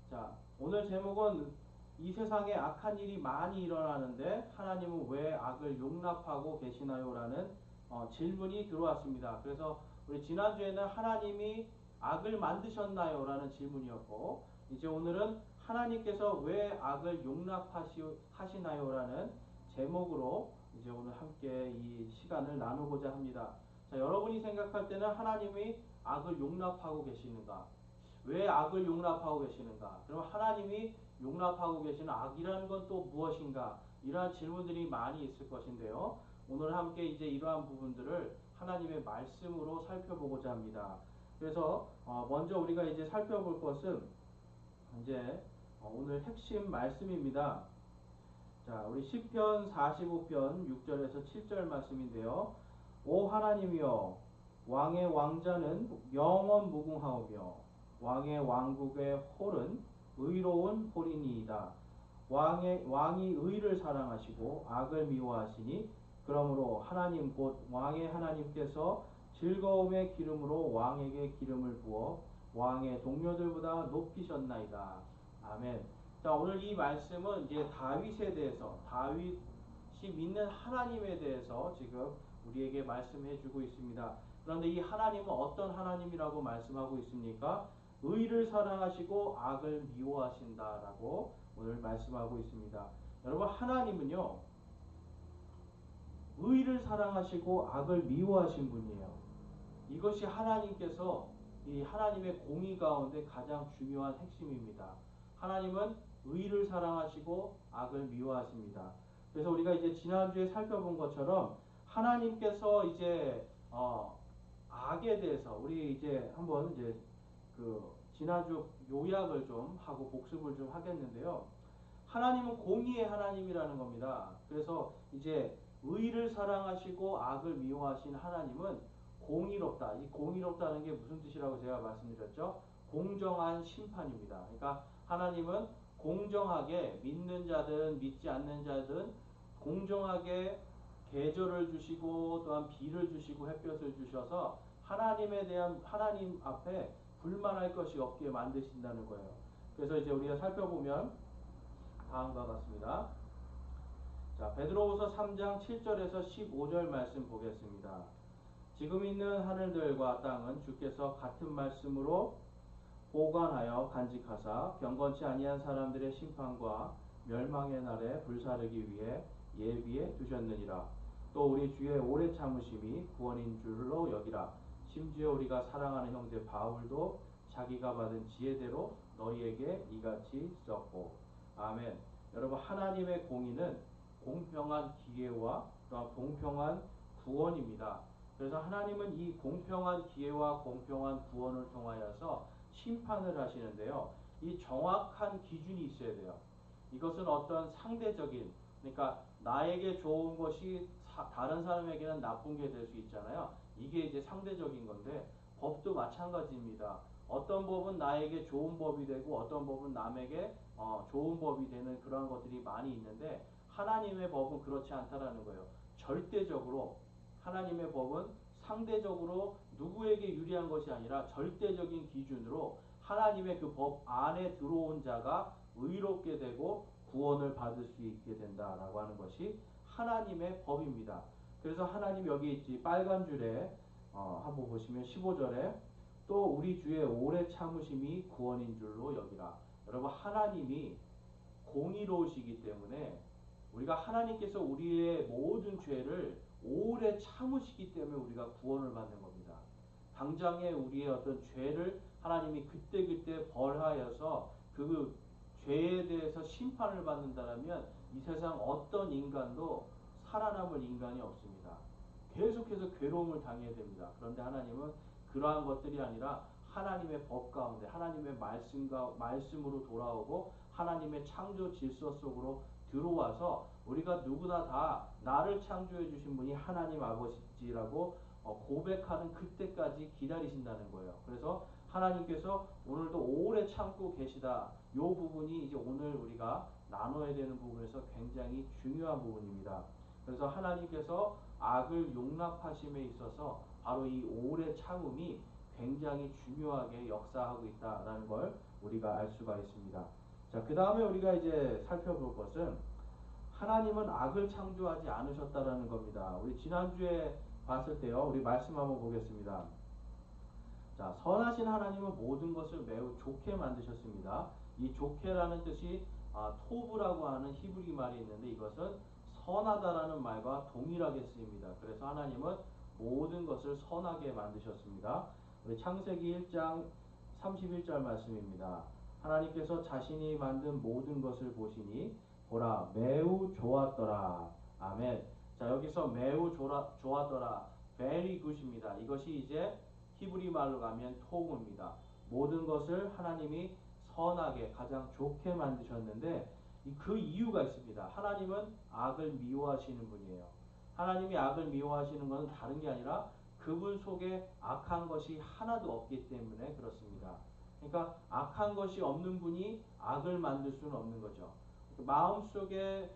자, 오늘 제목은 이 세상에 악한 일이 많이 일어나는데 하나님은 왜 악을 용납하고 계시나요? 라는 질문이 들어왔습니다. 그래서 우리 지난주에는 하나님이 악을 만드셨나요? 라는 질문이었고, 이제 오늘은 하나님께서 왜 악을 용납하시나요? 라는 제목으로 이제 오늘 함께 이 시간을 나누고자 합니다. 자, 여러분이 생각할 때는 하나님이 악을 용납하고 계시는가? 왜 악을 용납하고 계시는가? 그럼 하나님이 용납하고 계시는 악이라는 건 또 무엇인가? 이러한 질문들이 많이 있을 것인데요. 오늘 함께 이제 이러한 부분들을 하나님의 말씀으로 살펴보고자 합니다. 그래서 먼저 우리가 이제 살펴볼 것은 이제 오늘 핵심 말씀입니다. 자, 우리 시편 45편 6절에서 7절 말씀인데요. 오 하나님이여, 왕의 왕자는 영원 무궁하오며 왕의 왕국의 홀은 의로운 홀이니이다. 왕이 의를 사랑하시고 악을 미워하시니 그러므로 하나님 곧 왕의 하나님께서 즐거움의 기름으로 왕에게 기름을 부어 왕의 동료들보다 높이셨나이다. 아멘. 자, 오늘 이 말씀은 이제 다윗에 대해서, 다윗이 믿는 하나님에 대해서 지금 우리에게 말씀해 주고 있습니다. 그런데 이 하나님은 어떤 하나님이라고 말씀하고 있습니까? 의를 사랑하시고 악을 미워하신다라고 오늘 말씀하고 있습니다. 여러분, 하나님은요, 의를 사랑하시고 악을 미워하신 분이에요. 이것이 하나님께서 이 하나님의 공의 가운데 가장 중요한 핵심입니다. 하나님은 의를 사랑하시고 악을 미워하십니다. 그래서 우리가 이제 지난주에 살펴본 것처럼 하나님께서 이제 악에 대해서 우리 이제 한번 이제 그 지난주 요약을 좀 하고 복습을 좀 하겠는데요. 하나님은 공의의 하나님이라는 겁니다. 그래서 이제 의를 사랑하시고 악을 미워하신 하나님은 공의롭다. 이 공의롭다는 게 무슨 뜻이라고 제가 말씀드렸죠? 공정한 심판입니다. 그러니까 하나님은 공정하게 믿는 자든 믿지 않는 자든 공정하게 계절을 주시고 또한 비를 주시고 햇볕을 주셔서 하나님에 대한 하나님 앞에 불만할 것이 없게 만드신다는 거예요. 그래서 이제 우리가 살펴보면 다음과 같습니다. 자, 베드로후서 3장 7절에서 15절 말씀 보겠습니다. 지금 있는 하늘들과 땅은 주께서 같은 말씀으로 보관하여 간직하사 경건치 아니한 사람들의 심판과 멸망의 날에 불사르기 위해 예비해 두셨느니라. 또 우리 주의 오래 참으심이 구원인 줄로 여기라. 심지어 우리가 사랑하는 형제 바울도 자기가 받은 지혜대로 너희에게 이같이 썼고. 아멘. 여러분, 하나님의 공의는 공평한 기회와 또한 공평한 구원입니다. 그래서 하나님은 이 공평한 기회와 공평한 구원을 통하여서 심판을 하시는데요. 이 정확한 기준이 있어야 돼요. 이것은 어떤 상대적인, 그러니까 나에게 좋은 것이 다른 사람에게는 나쁜 게 될 수 있잖아요. 이게 이제 상대적인 건데 법도 마찬가지입니다. 어떤 법은 나에게 좋은 법이 되고 어떤 법은 남에게 좋은 법이 되는 그러한 것들이 많이 있는데 하나님의 법은 그렇지 않다라는 거예요. 절대적으로 하나님의 법은 상대적으로 누구에게 유리한 것이 아니라 절대적인 기준으로 하나님의 그 법 안에 들어온 자가 의롭게 되고 구원을 받을 수 있게 된다라고 하는 것이 하나님의 법입니다. 그래서 하나님 여기 있지 빨간 줄에 한번 보시면 15절에 또 우리 주의 오래 참으심이 구원인 줄로 여기라. 여러분, 하나님이 공의로우시기 때문에 우리가 하나님께서 우리의 모든 죄를 오래 참으시기 때문에 우리가 구원을 받는 겁니다. 당장에 우리의 어떤 죄를 하나님이 그때그때 벌하여서 그 죄에 대해서 심판을 받는다면 이 세상 어떤 인간도 살아남을 인간이 없습니다. 계속해서 괴로움을 당해야 됩니다. 그런데 하나님은 그러한 것들이 아니라 하나님의 법 가운데 하나님의 말씀으로 돌아오고 하나님의 창조 질서 속으로 들어와서 우리가 누구나 다 나를 창조해 주신 분이 하나님 아버지라고 고백하는 그때까지 기다리신다는 거예요. 그래서 하나님께서 오늘도 오래 참고 계시다. 이 부분이 이제 오늘 우리가 나눠야 되는 부분에서 굉장히 중요한 부분입니다. 그래서 하나님께서 악을 용납하심에 있어서 바로 이 오래 참음이 굉장히 중요하게 역사하고 있다라는 걸 우리가 알 수가 있습니다. 자, 그 다음에 우리가 이제 살펴볼 것은 하나님은 악을 창조하지 않으셨다라는 겁니다. 우리 지난주에 봤을 때요, 우리 말씀 한번 보겠습니다. 자, 선하신 하나님은 모든 것을 매우 좋게 만드셨습니다. 이 좋게라는 뜻이 토브라고 하는 히브리 말이 있는데 이것은 선하다라는 말과 동일하게 쓰입니다. 그래서 하나님은 모든 것을 선하게 만드셨습니다. 우리 창세기 1장 31절 말씀입니다. 하나님께서 자신이 만든 모든 것을 보시니 보라 매우 좋았더라. 아멘. 자, 여기서 매우 좋았더라. very good입니다. 이것이 이제 히브리 말로 가면 토브입니다. 모든 것을 하나님이 선하게 가장 좋게 만드셨는데 그 이유가 있습니다. 하나님은 악을 미워하시는 분이에요. 하나님이 악을 미워하시는 것은 다른 게 아니라 그분 속에 악한 것이 하나도 없기 때문에 그렇습니다. 그러니까 악한 것이 없는 분이 악을 만들 수는 없는 거죠. 마음속에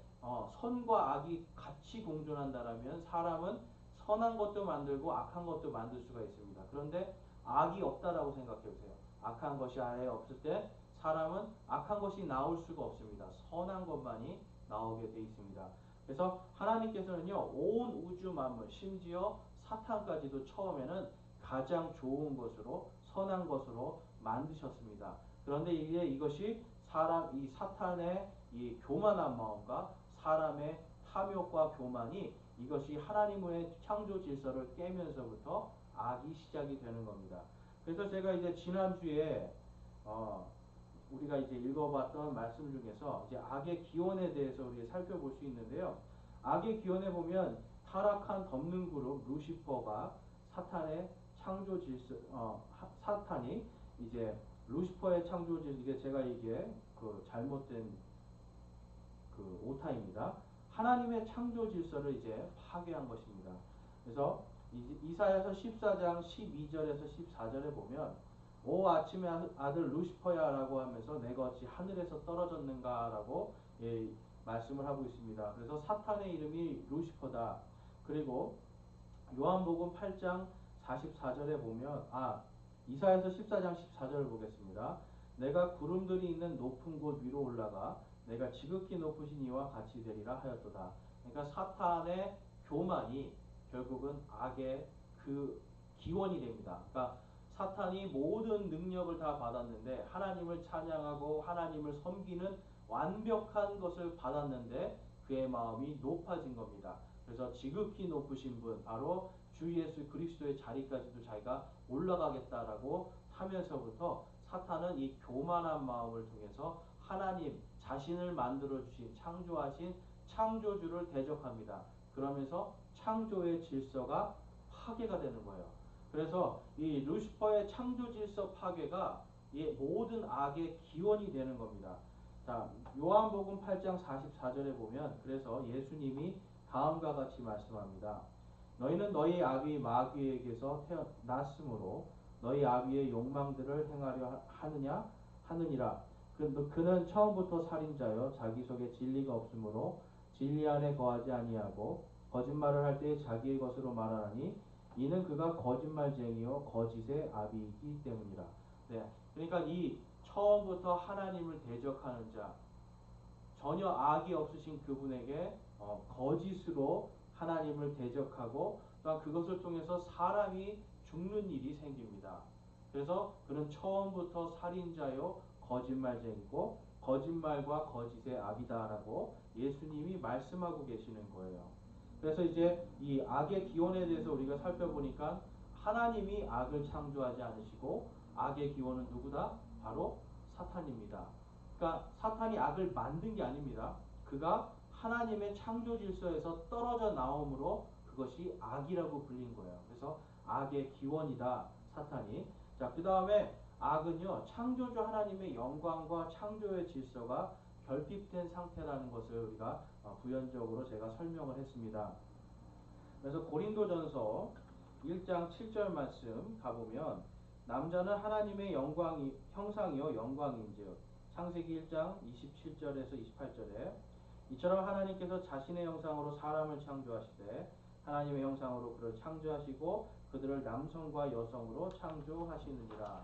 선과 악이 같이 공존한다라면 사람은 선한 것도 만들고 악한 것도 만들 수가 있습니다. 그런데 악이 없다라고 생각해 보세요. 악한 것이 아예 없을 때 사람은 악한 것이 나올 수가 없습니다. 선한 것만이 나오게 돼 있습니다. 그래서 하나님께서는요, 온 우주 만물, 심지어 사탄까지도 처음에는 가장 좋은 것으로, 선한 것으로 만드셨습니다. 그런데 이것이 이 사탄의 이 교만한 마음과 사람의 탐욕과 교만이 이것이 하나님의 창조 질서를 깨면서부터 악이 시작이 되는 겁니다. 그래서 제가 이제 지난주에 우리가 이제 읽어봤던 말씀 중에서 이제 악의 기원에 대해서 우리가 살펴볼 수 있는데요. 악의 기원에 보면 타락한 덮는 그룹 루시퍼가 사탄의 창조 질서, 사탄이 이제 루시퍼의 창조 질서, 이게 제가 이게 그 잘못된 그 오타입니다. 하나님의 창조 질서를 이제 파괴한 것입니다. 그래서 이사야서 14장 12절에서 14절에 보면 오 아침의 아들 루시퍼야 라고 하면서 내가 어찌 하늘에서 떨어졌는가 라고 말씀을 하고 있습니다. 그래서 사탄의 이름이 루시퍼다. 그리고 요한복음 8장 44절에 보면 이사야서 14장 14절을 보겠습니다. 내가 구름들이 있는 높은 곳 위로 올라가 내가 지극히 높으신 이와 같이 되리라 하였도다. 그러니까 사탄의 교만이 결국은 악의 그 기원이 됩니다. 그러니까 사탄이 모든 능력을 다 받았는데 하나님을 찬양하고 하나님을 섬기는 완벽한 것을 받았는데 그의 마음이 높아진 겁니다. 그래서 지극히 높으신 분 바로 주 예수 그리스도의 자리까지도 자기가 올라가겠다라고 하면서부터 사탄은 이 교만한 마음을 통해서 하나님 자신을 만들어 주신 창조하신 창조주를 대적합니다. 그러면서 창조의 질서가 파괴가 되는 거예요. 그래서 이 루시퍼의 창조 질서 파괴가 이 모든 악의 기원이 되는 겁니다. 자, 요한복음 8장 44절에 보면 그래서 예수님이 다음과 같이 말씀합니다. 너희는 너희 아비 마귀에게서 태어났으므로 너희 아비의 욕망들을 행하려 하느니라. 그는 처음부터 살인자여 자기 속에 진리가 없으므로 진리 안에 거하지 아니하고 거짓말을 할 때 자기의 것으로 말하나니 이는 그가 거짓말쟁이요 거짓의 아비이기 때문이라. 네, 그러니까 이 처음부터 하나님을 대적하는 자, 전혀 악이 없으신 그분에게 거짓으로 하나님을 대적하고 또한 그것을 통해서 사람이 죽는 일이 생깁니다. 그래서 그는 처음부터 살인자요 거짓말쟁이고 거짓말과 거짓의 아비다라고 예수님이 말씀하고 계시는 거예요. 그래서 이제 이 악의 기원에 대해서 우리가 살펴보니까 하나님이 악을 창조하지 않으시고 악의 기원은 누구다? 바로 사탄입니다. 그러니까 사탄이 악을 만든 게 아닙니다. 그가 하나님의 창조 질서에서 떨어져 나옴으로 그것이 악이라고 불린 거예요. 그래서 악의 기원이다, 사탄이. 자, 그 다음에 악은요, 창조주 하나님의 영광과 창조의 질서가 결핍된 상태라는 것을 우리가 부연적으로 제가 설명을 했습니다. 그래서 고린도전서 1장 7절 말씀 가보면 남자는 하나님의 형상이요 영광인즉 창세기 1장 27절에서 28절에 이처럼 하나님께서 자신의 형상으로 사람을 창조하시되 하나님의 형상으로 그를 창조하시고 그들을 남성과 여성으로 창조하시느니라.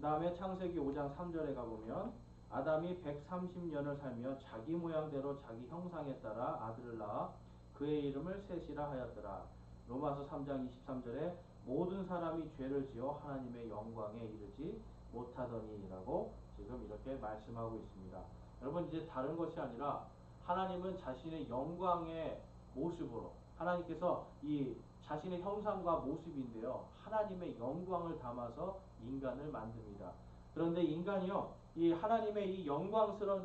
다음에 창세기 5장 3절에 가보면 아담이 130년을 살며 자기 모양대로 자기 형상에 따라 아들을 낳아 그의 이름을 셋이라 하였더라. 로마서 3장 23절에 모든 사람이 죄를 지어 하나님의 영광에 이르지 못하더니라고 지금 이렇게 말씀하고 있습니다. 여러분 이제 다른 것이 아니라 하나님은 자신의 영광의 모습으로 하나님께서 이 자신의 형상과 모습인데요. 하나님의 영광을 담아서 인간을 만듭니다. 그런데 인간이요. 이 하나님의 이 영광스러운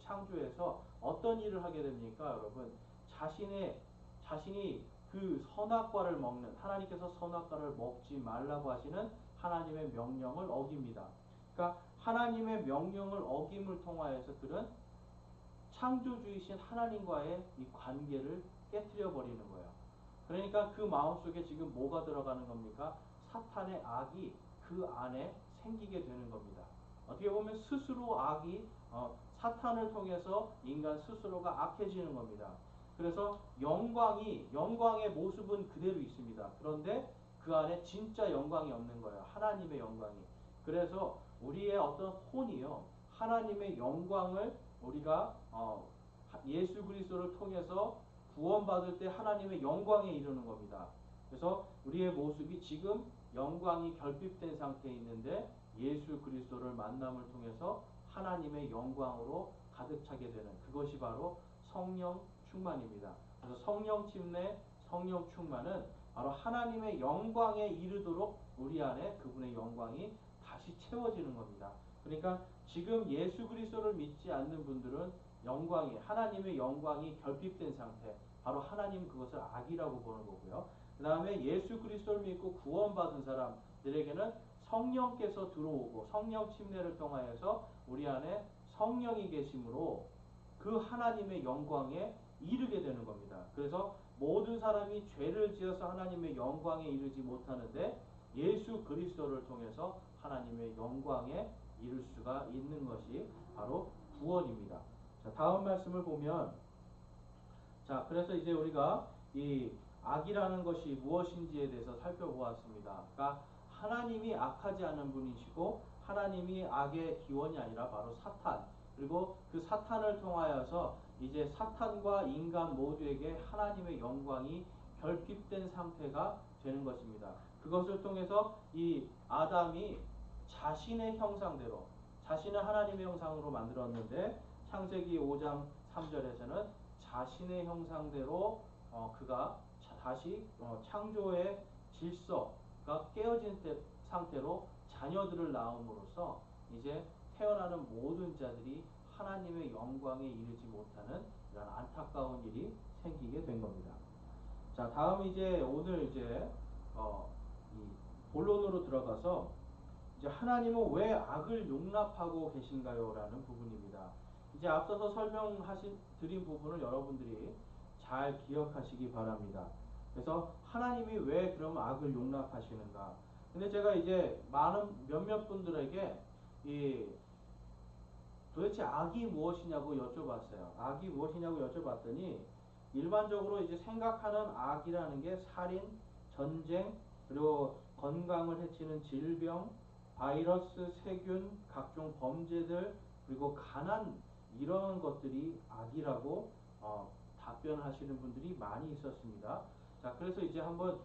창조에서 어떤 일을 하게 됩니까, 여러분? 자신이 그 선악과를 먹는 하나님께서 선악과를 먹지 말라고 하시는 하나님의 명령을 어깁니다. 그러니까 하나님의 명령을 어김을 통하여서 그런 창조주이신 하나님과의 이 관계를 깨뜨려 버리는 거예요. 그러니까 그 마음속에 지금 뭐가 들어가는 겁니까? 사탄의 악이 그 안에 생기게 되는 겁니다. 어떻게 보면 스스로 악이 사탄을 통해서 인간 스스로가 악해지는 겁니다. 그래서 영광의 모습은 그대로 있습니다. 그런데 그 안에 진짜 영광이 없는 거예요. 하나님의 영광이. 그래서 우리의 어떤 혼이요. 하나님의 영광을 우리가 예수 그리스도를 통해서 구원받을 때 하나님의 영광에 이르는 겁니다. 그래서 우리의 모습이 지금 영광이 결핍된 상태에 있는데 예수 그리스도를 만남을 통해서 하나님의 영광으로 가득 차게 되는 그것이 바로 성령 충만입니다. 그래서 성령 침례, 성령 충만은 바로 하나님의 영광에 이르도록 우리 안에 그분의 영광이 다시 채워지는 겁니다. 그러니까 지금 예수 그리스도를 믿지 않는 분들은 하나님의 영광이 결핍된 상태, 바로 하나님 그것을 악이라고 보는 거고요. 그 다음에 예수 그리스도를 믿고 구원받은 사람들에게는 성령께서 들어오고 성령 침례를 통하여서 우리 안에 성령이 계심으로 그 하나님의 영광에 이르게 되는 겁니다. 그래서 모든 사람이 죄를 지어서 하나님의 영광에 이르지 못하는데 예수 그리스도를 통해서 하나님의 영광에 이룰 수가 있는 것이 바로 구원입니다. 자, 다음 말씀을 보면 자, 그래서 이제 우리가 이 악이라는 것이 무엇인지에 대해서 살펴보았습니다. 그러니까 하나님이 악하지 않은 분이시고 하나님이 악의 기원이 아니라 바로 사탄, 그리고 그 사탄을 통하여서 이제 사탄과 인간 모두에게 하나님의 영광이 결핍된 상태가 되는 것입니다. 그것을 통해서 이 아담이 자신의 형상대로 자신을 하나님의 형상으로 만들었는데 창세기 5장 3절에서는 자신의 형상대로 그가 다시 창조의 질서가 깨어진 상태로 자녀들을 낳음으로써 이제 태어나는 모든 자들이 하나님의 영광에 이르지 못하는 이런 안타까운 일이 생기게 된 겁니다. 자, 다음 이제 오늘 이제 이 본론으로 들어가서 이제 하나님은 왜 악을 용납하고 계신가요? 라는 부분입니다. 이제 앞서서 드린 부분을 여러분들이 잘 기억하시기 바랍니다. 그래서 하나님이 왜 그럼 악을 용납하시는가? 근데 제가 이제 몇몇 분들에게 도대체 악이 무엇이냐고 여쭤봤어요. 악이 무엇이냐고 여쭤봤더니 일반적으로 이제 생각하는 악이라는 게 살인, 전쟁, 그리고 건강을 해치는 질병, 바이러스, 세균, 각종 범죄들, 그리고 가난 이런 것들이 악이라고 답변하시는 분들이 많이 있었습니다. 자, 그래서 이제 한번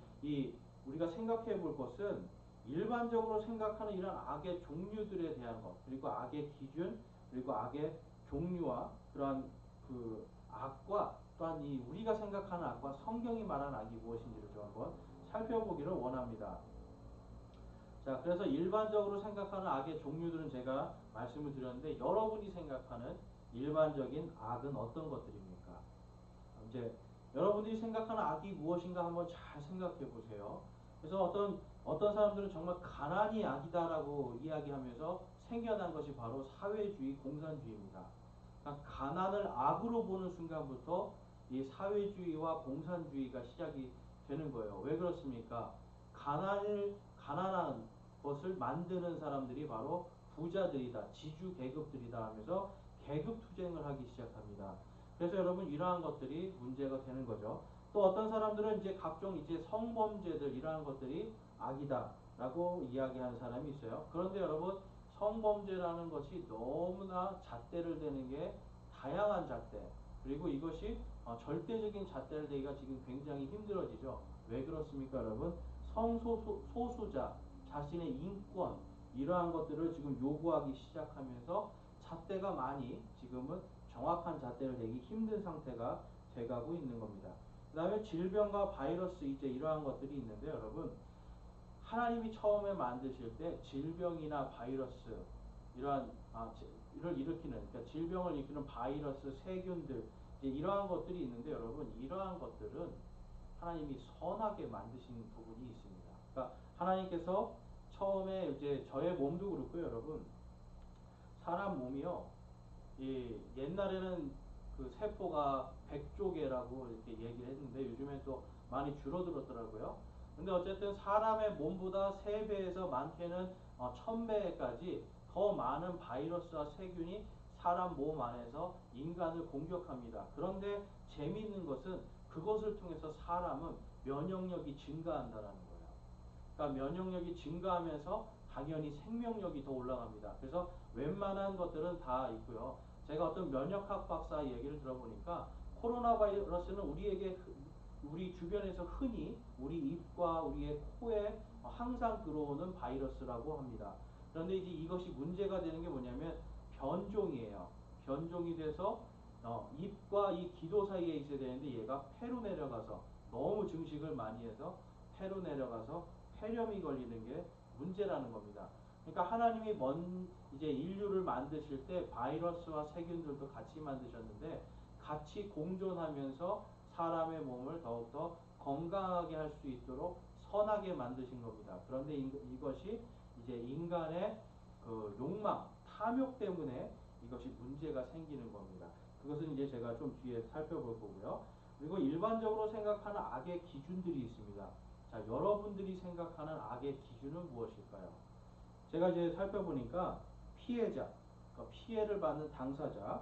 우리가 생각해 볼 것은 일반적으로 생각하는 이런 악의 종류들에 대한 것, 그리고 악의 기준, 그리고 악의 종류와 그러한 그 악과 또한 우리가 생각하는 악과 성경이 말하는 악이 무엇인지를 좀 한번 살펴보기를 원합니다. 자, 그래서 일반적으로 생각하는 악의 종류들은 제가 말씀을 드렸는데 여러분이 생각하는 일반적인 악은 어떤 것들입니까? 이제 여러분들이 생각하는 악이 무엇인가 한번 잘 생각해 보세요. 그래서 어떤 사람들은 정말 가난이 악이다라고 이야기하면서 생겨난 것이 바로 사회주의, 공산주의입니다. 그러니까 가난을 악으로 보는 순간부터 이 사회주의와 공산주의가 시작이 되는 거예요. 왜 그렇습니까? 가난한 것을 만드는 사람들이 바로 부자들이다, 지주 계급들이다 하면서 계급 투쟁을 하기 시작합니다. 그래서 여러분 이러한 것들이 문제가 되는 거죠. 또 어떤 사람들은 이제 각종 이제 성범죄들 이러한 것들이 악이다. 라고 이야기하는 사람이 있어요. 그런데 여러분, 성범죄라는 것이 너무나 잣대를 대는 게 다양한 잣대, 그리고 이것이 절대적인 잣대를 대기가 지금 굉장히 힘들어지죠. 왜 그렇습니까, 여러분? 소수자 자신의 인권, 이러한 것들을 지금 요구하기 시작하면서 잣대가 많이 지금은 정확한 잣대를 대기 힘든 상태가 돼가고 있는 겁니다. 그 다음에 질병과 바이러스, 이제 이러한 것들이 있는데, 여러분, 하나님이 처음에 만드실 때 질병이나 바이러스, 이러한 를 일으키는, 그러니까 질병을 일으키는 바이러스, 세균들, 이제 이러한 것들이 있는데, 여러분, 이러한 것들은 하나님이 선하게 만드신 부분이 있습니다. 그러니까 하나님께서 처음에 이제 저의 몸도 그렇고요, 여러분, 사람 몸이요, 옛날에는 그 세포가 100조 개라고 이렇게 얘기를 했는데 요즘엔 또 많이 줄어들었더라고요. 근데 어쨌든 사람의 몸보다 3배에서 많게는 1000배까지 더 많은 바이러스와 세균이 사람 몸 안에서 인간을 공격합니다. 그런데 재미있는 것은 그것을 통해서 사람은 면역력이 증가한다는 거예요. 그러니까 면역력이 증가하면서 당연히 생명력이 더 올라갑니다. 그래서 웬만한 것들은 다 있고요. 제가 어떤 면역학 박사 얘기를 들어보니까 코로나 바이러스는 우리 주변에서 흔히 우리 입과 우리의 코에 항상 들어오는 바이러스라고 합니다. 그런데 이제 이것이 문제가 되는 게 뭐냐면 변종이에요. 변종이 돼서 입과 이 기도 사이에 있어야 되는데 얘가 폐로 내려가서 너무 증식을 많이 해서 폐로 내려가서 폐렴이 걸리는 게 문제라는 겁니다. 그러니까 하나님이 이제 인류를 만드실 때 바이러스와 세균들도 같이 만드셨는데 같이 공존하면서 사람의 몸을 더욱더 건강하게 할 수 있도록 선하게 만드신 겁니다. 그런데 이것이 이제 인간의 그 욕망, 탐욕 때문에 이것이 문제가 생기는 겁니다. 그것은 이제 제가 좀 뒤에 살펴볼 거고요. 그리고 일반적으로 생각하는 악의 기준들이 있습니다. 자, 여러분들이 생각하는 악의 기준은 무엇일까요? 제가 이제 살펴보니까 피해자, 그러니까 피해를 받는 당사자,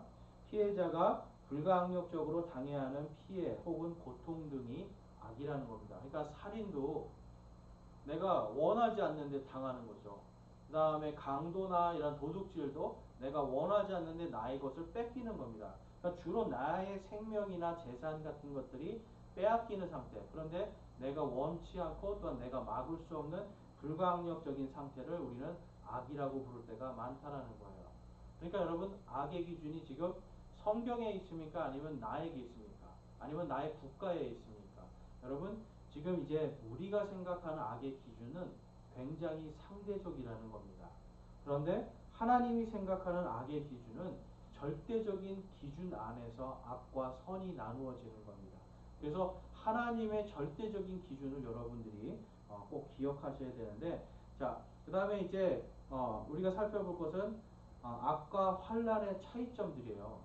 피해자가 불가항력적으로 당해야 하는 피해 혹은 고통 등이 악이라는 겁니다. 그러니까 살인도 내가 원하지 않는데 당하는 거죠. 그 다음에 강도나 이런 도둑질도 내가 원하지 않는데 나의 것을 뺏기는 겁니다. 그러니까 주로 나의 생명이나 재산 같은 것들이 빼앗기는 상태. 그런데 내가 원치 않고 또한 내가 막을 수 없는 불가항력적인 상태를 우리는 악이라고 부를 때가 많다라는 거예요. 그러니까 여러분, 악의 기준이 지금 성경에 있습니까? 아니면 나에게 있습니까? 아니면 나의 국가에 있습니까? 여러분, 지금 이제 우리가 생각하는 악의 기준은 굉장히 상대적이라는 겁니다. 그런데 하나님이 생각하는 악의 기준은 절대적인 기준 안에서 악과 선이 나누어지는 겁니다. 그래서 하나님의 절대적인 기준을 여러분들이 꼭 기억하셔야 되는데, 자, 그 다음에 이제 우리가 살펴볼 것은 악과 환난의 차이점들이에요.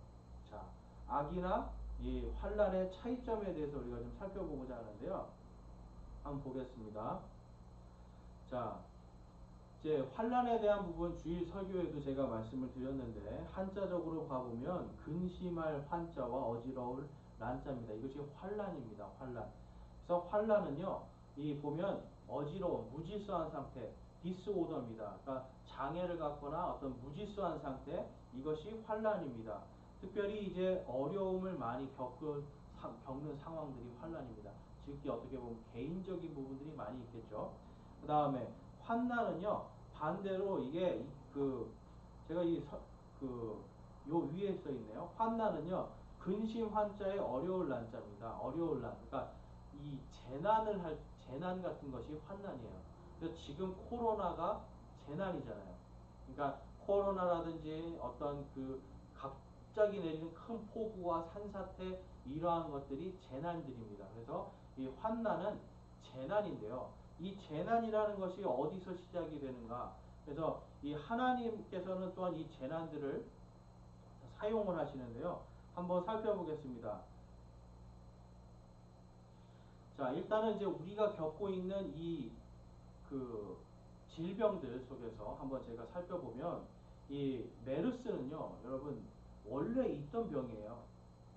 자, 악이나 이 환난의 차이점에 대해서 우리가 좀 살펴보고자 하는데요. 한번 보겠습니다. 자, 이제 환란에 대한 부분 주일 설교에도 제가 말씀을 드렸는데 한자적으로 봐보면 근심할 환자와 어지러울 란자입니다. 이것이 환란입니다. 환란. 그래서 환란은요, 이 보면 어지러운 무질서한 상태, 디스오더입니다. 그러니까 장애를 갖거나 어떤 무질서한 상태, 이것이 환란입니다. 특별히 이제 어려움을 많이 겪는 상황들이 환란입니다. 즉 어떻게 보면 개인적인 부분들이 많이 있겠죠. 그 다음에 환난은요, 반대로 이게 제가 요 위에 써 있네요. 환난은요, 근심 환자의 어려울 난자입니다. 어려울 난. 그러니까 이 재난 같은 것이 환난이에요. 그래서 지금 코로나가 재난이잖아요. 그러니까 코로나라든지 어떤 갑자기 내리는 큰 폭우와 산사태, 이러한 것들이 재난들입니다. 그래서 이 환난은 재난인데요. 이 재난이라는 것이 어디서 시작이 되는가? 그래서 이 하나님께서는 또한 이 재난들을 사용을 하시는데요. 한번 살펴보겠습니다. 자, 일단은 이제 우리가 겪고 있는 질병들 속에서 한번 제가 살펴보면 이 메르스는요, 여러분 원래 있던 병이에요.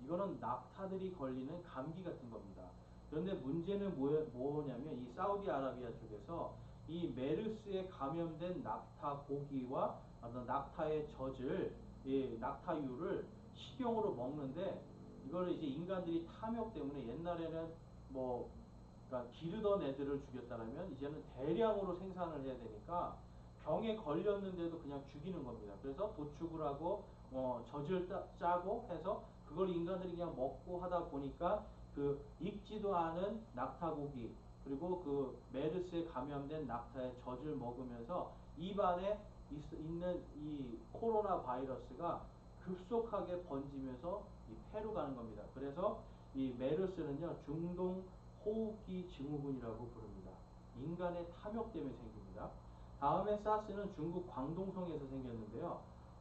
이거는 낙타들이 걸리는 감기 같은 겁니다. 그런데 문제는 뭐냐면 이 사우디아라비아 쪽에서 이 메르스에 감염된 낙타 고기와 어떤 낙타의 젖을, 이 낙타유를 식용으로 먹는데, 이거를 이제 인간들이 탐욕 때문에 옛날에는 뭐 그러니까 기르던 애들을 죽였다면 이제는 대량으로 생산을 해야 되니까 병에 걸렸는데도 그냥 죽이는 겁니다. 그래서 도축을 하고 젖을 짜고 해서 그걸 인간들이 그냥 먹고 하다 보니까 그 익지도 않은 낙타고기 그리고 그 메르스에 감염된 낙타의 젖을 먹으면서 입안에 있는 이 코로나 바이러스가 급속하게 번지면서 이 폐로 가는 겁니다. 그래서 이 메르스는요 중동 호흡기 증후군이라고 부릅니다. 인간의 탐욕 때문에 생깁니다. 다음에 사스는 중국 광동성에서 생겼는데요.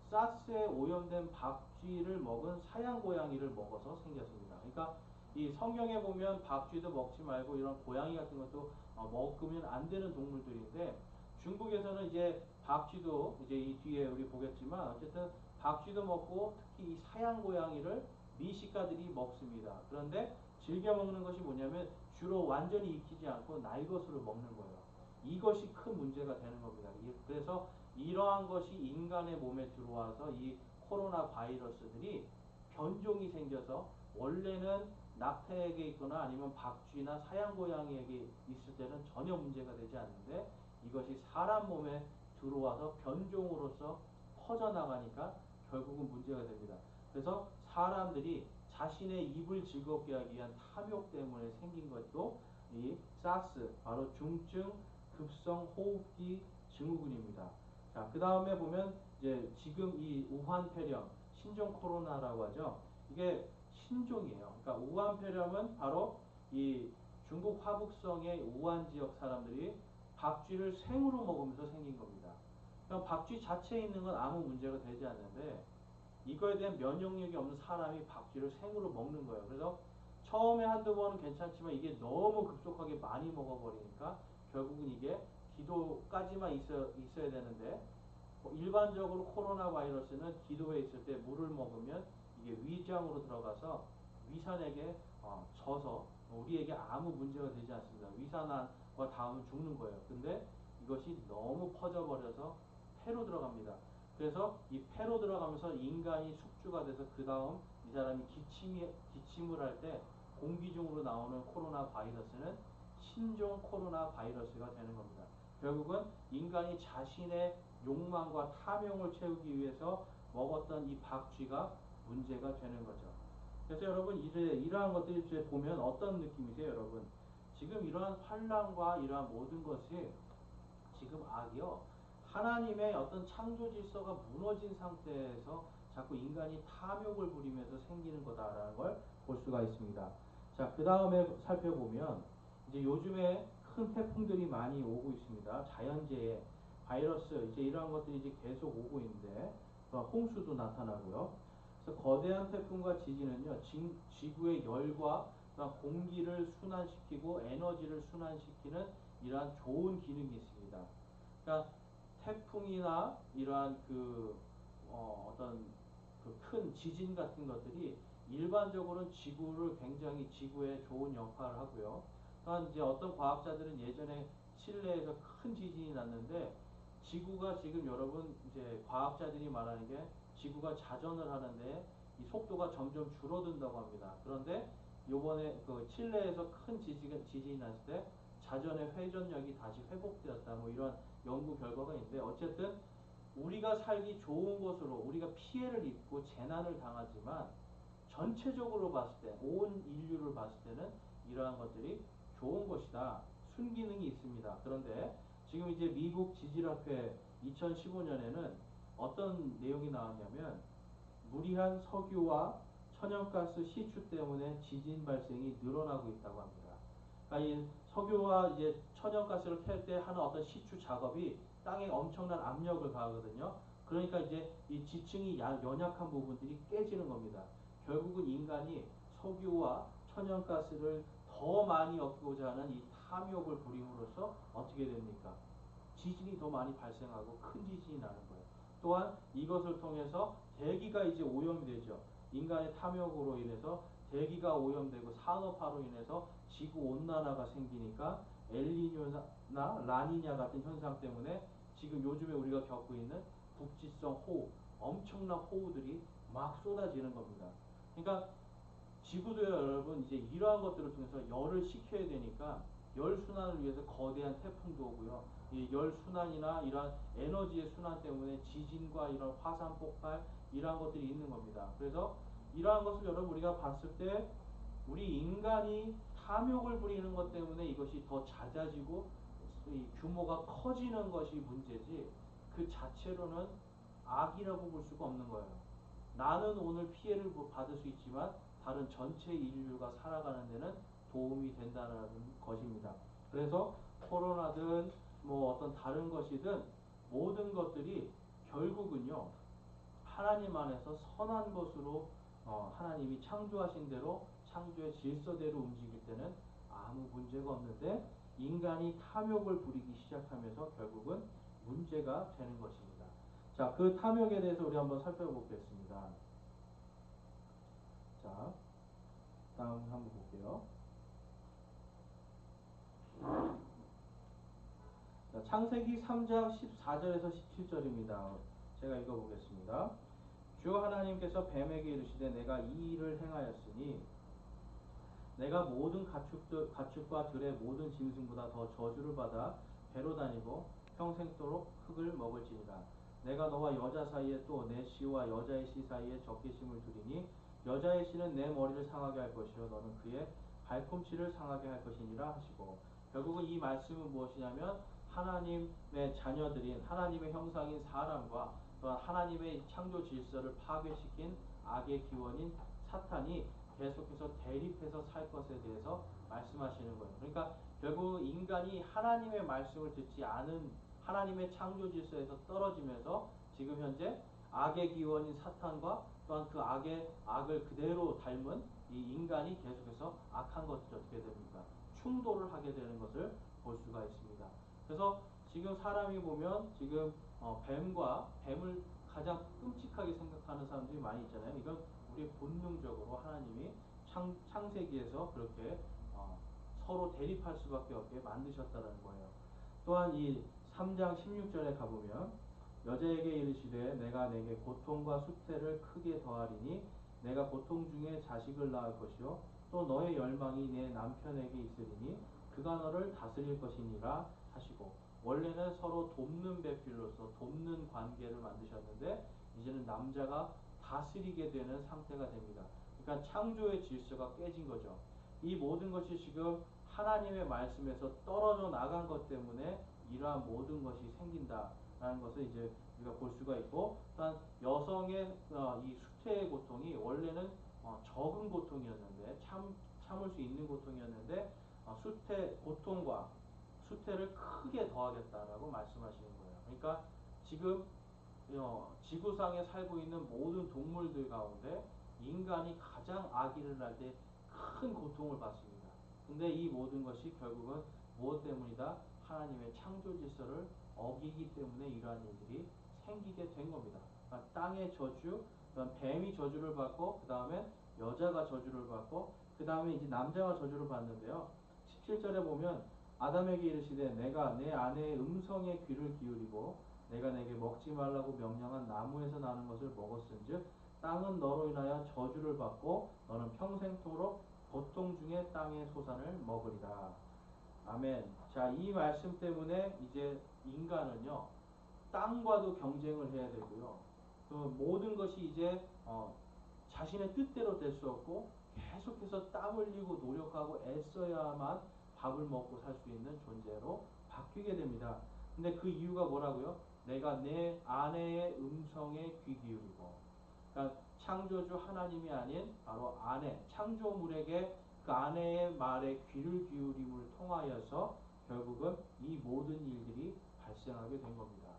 사스에 오염된 박쥐를 먹은 사양 고양이를 먹어서 생겼습니다. 그러니까 이 성경에 보면 박쥐도 먹지 말고 이런 고양이 같은 것도 먹으면 안 되는 동물들인데 중국에서는 이제 박쥐도 이제 이 뒤에 우리 보겠지만 어쨌든 박쥐도 먹고 특히 이 사양 고양이를 미식가들이 먹습니다. 그런데 즐겨 먹는 것이 뭐냐면 주로 완전히 익히지 않고 날 것으로 먹는 거예요. 이것이 큰 문제가 되는 겁니다. 그래서 이러한 것이 인간의 몸에 들어와서 이 코로나 바이러스들이 변종이 생겨서 원래는 낙타에게 있거나 아니면 박쥐나 사양고양이에게 있을 때는 전혀 문제가 되지 않는데 이것이 사람 몸에 들어와서 변종으로서 퍼져나가니까 결국은 문제가 됩니다. 그래서 사람들이 자신의 입을 즐겁게 하기 위한 탐욕 때문에 생긴 것도 이 사스, 바로 중증 급성 호흡기 증후군입니다. 자, 그 다음에 보면 이제 지금 이 우한폐렴, 신종 코로나라고 하죠. 이게 신종이에요. 그러니까 우한폐렴은 바로 이 중국 화북성의 우한 지역 사람들이 박쥐를 생으로 먹으면서 생긴 겁니다. 그럼 박쥐 자체에 있는 건 아무 문제가 되지 않는데 이거에 대한 면역력이 없는 사람이 박쥐를 생으로 먹는 거예요. 그래서 처음에 한두 번은 괜찮지만 이게 너무 급속하게 많이 먹어버리니까 결국은 이게 기도까지만 있어야 되는데 일반적으로 코로나 바이러스는 기도에 있을 때 물을 먹으면 이게 위장으로 들어가서 위산에게 져서 우리에게 아무 문제가 되지 않습니다. 위산환과 닿으면 죽는 거예요. 근데 이것이 너무 퍼져버려서 폐로 들어갑니다. 그래서 이 폐로 들어가면서 인간이 숙주가 돼서 그 다음 이 사람이 기침을 할 때 공기 중으로 나오는 코로나 바이러스는 신종 코로나 바이러스가 되는 겁니다. 결국은 인간이 자신의 욕망과 탐욕을 채우기 위해서 먹었던 이 박쥐가 문제가 되는 거죠. 그래서 여러분 이러한 것들이 이제 보면 어떤 느낌이세요, 여러분? 지금 이러한 환란과 이러한 모든 것이 지금 악이요. 하나님의 어떤 창조 질서가 무너진 상태에서 자꾸 인간이 탐욕을 부리면서 생기는 거다라는 걸 볼 수가 있습니다. 자, 그 다음에 살펴보면 이제 요즘에 큰 태풍들이 많이 오고 있습니다. 자연재해, 바이러스 이제 이러한 것들이 이제 계속 오고 있는데 홍수도 나타나고요. 그래서 거대한 태풍과 지진은요, 지구의 열과 공기를 순환시키고 에너지를 순환시키는 이러한 좋은 기능이 있습니다. 그러니까 태풍이나 이러한 어떤 그 큰 지진 같은 것들이 일반적으로는 지구를 굉장히 지구에 좋은 역할을 하고요. 또한 이제 어떤 과학자들은 예전에 칠레에서 큰 지진이 났는데 지구가 지금 여러분 이제 과학자들이 말하는 게 지구가 자전을 하는데 이 속도가 점점 줄어든다고 합니다. 그런데 요번에 그 칠레에서 큰 지진이 났을 때 자전의 회전력이 다시 회복되었다. 뭐 이런 연구 결과가 있는데 어쨌든 우리가 살기 좋은 곳으로 우리가 피해를 입고 재난을 당하지만 전체적으로 봤을 때 온 인류를 봤을 때는 이러한 것들이 좋은 것이다. 순기능이 있습니다. 그런데 지금 이제 미국 지질학회 2015년에는 어떤 내용이 나왔냐면 무리한 석유와 천연가스 시추 때문에 지진 발생이 늘어나고 있다고 합니다. 그러니까 이 석유와 이제 천연가스를 캘 때 하는 어떤 시추 작업이 땅에 엄청난 압력을 가하거든요. 그러니까 이제 이 지층이 연약한 부분들이 깨지는 겁니다. 결국은 인간이 석유와 천연가스를 더 많이 얻고자 하는 이 탐욕을 부림으로써 어떻게 됩니까? 지진이 더 많이 발생하고 큰 지진이 나는 거예요. 또한 이것을 통해서 대기가 이제 오염이 되죠. 인간의 탐욕으로 인해서 대기가 오염되고 산업화로 인해서 지구 온난화가 생기니까 엘니뇨나 라니냐 같은 현상 때문에 지금 요즘에 우리가 겪고 있는 국지성 호우, 엄청난 호우들이 막 쏟아지는 겁니다. 그러니까 지구도 여러분 이제 이러한 것들을 통해서 열을 식혀야 되니까 열 순환을 위해서 거대한 태풍도 오고요. 이 열 순환이나 이러한 에너지의 순환 때문에 지진과 이런 화산 폭발 이러한 것들이 있는 겁니다. 그래서 이러한 것을 여러분 우리가 봤을 때 우리 인간이 탐욕을 부리는 것 때문에 이것이 더 잦아지고 이 규모가 커지는 것이 문제지 그 자체로는 악이라고 볼 수가 없는 거예요. 나는 오늘 피해를 받을 수 있지만 다른 전체 인류가 살아가는 데는 도움이 된다는 것입니다. 그래서 코로나든 뭐 어떤 다른 것이든 모든 것들이 결국은요 하나님 안에서 선한 것으로 하나님이 창조하신 대로 창조의 질서대로 움직일 때는 아무 문제가 없는데 인간이 탐욕을 부리기 시작하면서 결국은 문제가 되는 것입니다. 자, 그 탐욕에 대해서 우리 한번 살펴보겠습니다. 자, 다음 한번 볼게요. 자, 창세기 3장 14절에서 17절입니다. 제가 읽어보겠습니다. 주 하나님께서 뱀에게 이르시되 내가 이 일을 행하였으니 내가 모든 가축과 들의 모든 짐승보다 더 저주를 받아 배로 다니고 평생토록 흙을 먹을지니라. 내가 너와 여자 사이에 또 내 씨와 여자의 씨 사이에 적개심을 두리니 여자의 씨는 내 머리를 상하게 할 것이요 너는 그의 발꿈치를 상하게 할 것이니라 하시고, 결국은 이 말씀은 무엇이냐면 하나님의 자녀들인 하나님의 형상인 사람과 또한 하나님의 창조 질서를 파괴시킨 악의 기원인 사탄이 계속해서 대립해서 살 것에 대해서 말씀하시는 거예요. 그러니까 결국 인간이 하나님의 말씀을 듣지 않은 하나님의 창조 질서에서 떨어지면서 지금 현재 악의 기원인 사탄과 또한 그 악을 그대로 닮은 이 인간이 계속해서 악한 것들이 어떻게 됩니까? 충돌을 하게 되는 것을 볼 수가 있습니다. 그래서 지금 사람이 보면 지금 뱀을 가장 끔찍하게 생각하는 사람들이 많이 있잖아요. 이건 우리 본능적으로 하나님이 창세기에서 그렇게 서로 대립할 수밖에 없게 만드셨다는 거예요. 또한 이 3장 16절에 가보면 여자에게 이르시되 내가 내게 고통과 수태를 크게 더하리니 내가 고통 중에 자식을 낳을 것이요 또 너의 열망이 내 남편에게 있으리니 그가 너를 다스릴 것이니라 하시고, 원래는 서로 돕는 배필로서 돕는 관계를 만드셨는데 이제는 남자가 다스리게 되는 상태가 됩니다. 그러니까 창조의 질서가 깨진 거죠. 이 모든 것이 지금 하나님의 말씀에서 떨어져 나간 것 때문에 이러한 모든 것이 생긴다라는 것을 이제 우리가 볼 수가 있고, 또한 여성의 이 수태의 고통이 원래는 적은 고통이었는데 참을 수 있는 고통이었는데 고통과 수태를 크게 더하겠다라고 말씀하시는 거예요. 그러니까 지금 지구상에 살고 있는 모든 동물들 가운데 인간이 가장 악일을 할 때 큰 고통을 받습니다. 근데 이 모든 것이 결국은 무엇 때문이다? 하나님의 창조 질서를 어기기 때문에 이러한 일들이 생기게 된 겁니다. 그러니까 땅의 저주, 그다음 뱀이 저주를 받고 그 다음에 여자가 저주를 받고 그 다음에 이제 남자가 저주를 받는데요. 17절에 보면 아담에게 이르시되 내가 내 아내의 음성에 귀를 기울이고 내가 내게 먹지 말라고 명령한 나무에서 나는 것을 먹었은즉 땅은 너로 인하여 저주를 받고 너는 평생토록 고통 중에 땅의 소산을 먹으리라. 아멘. 자, 이 말씀 때문에 이제 인간은요 땅과도 경쟁을 해야 되고요. 그 모든 것이 이제 자신의 뜻대로 될 수 없고 계속해서 땀 흘리고 노력하고 애써야만 밥을 먹고 살 수 있는 존재로 바뀌게 됩니다. 근데 그 이유가 뭐라고요? 내가 내 아내의 음성에 귀 기울이고, 그러니까 창조주 하나님이 아닌 바로 아내, 창조물에게 그 아내의 말에 귀를 기울임을 통하여서 결국은 이 모든 일들이 발생하게 된 겁니다.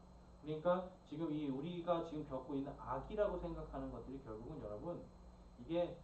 그러니까 지금 우리가 지금 겪고 있는 악이라고 생각하는 것들이 결국은 여러분 이게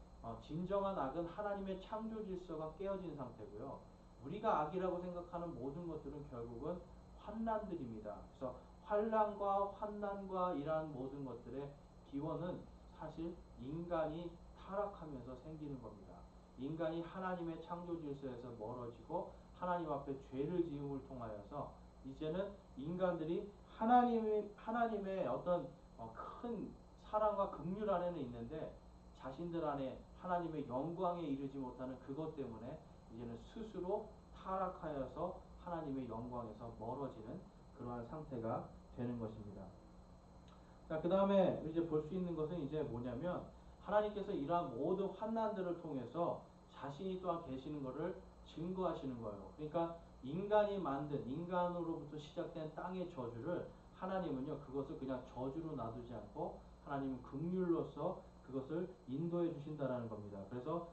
진정한 악은 하나님의 창조 질서가 깨어진 상태고요. 우리가 악이라고 생각하는 모든 것들은 결국은 환난들입니다. 그래서 환난과 환난과 이러한 모든 것들의 기원은 사실 인간이 타락하면서 생기는 겁니다. 인간이 하나님의 창조 질서에서 멀어지고 하나님 앞에 죄를 지음을 통하여서 이제는 인간들이 하나님의 어떤 큰 사랑과 긍휼 안에는 있는데 자신들 안에 하나님의 영광에 이르지 못하는 그것 때문에 이제는 스스로 타락하여서 하나님의 영광에서 멀어지는 그러한 상태가 되는 것입니다. 자, 그 다음에 이제 볼 수 있는 것은 이제 뭐냐면 하나님께서 이러한 모든 환난들을 통해서 자신이 또한 계시는 것을 증거하시는 거예요. 그러니까 인간이 만든 인간으로부터 시작된 땅의 저주를 하나님은요 그것을 그냥 저주로 놔두지 않고 하나님은 긍휼로서 그것을 인도해 주신다라는 겁니다. 그래서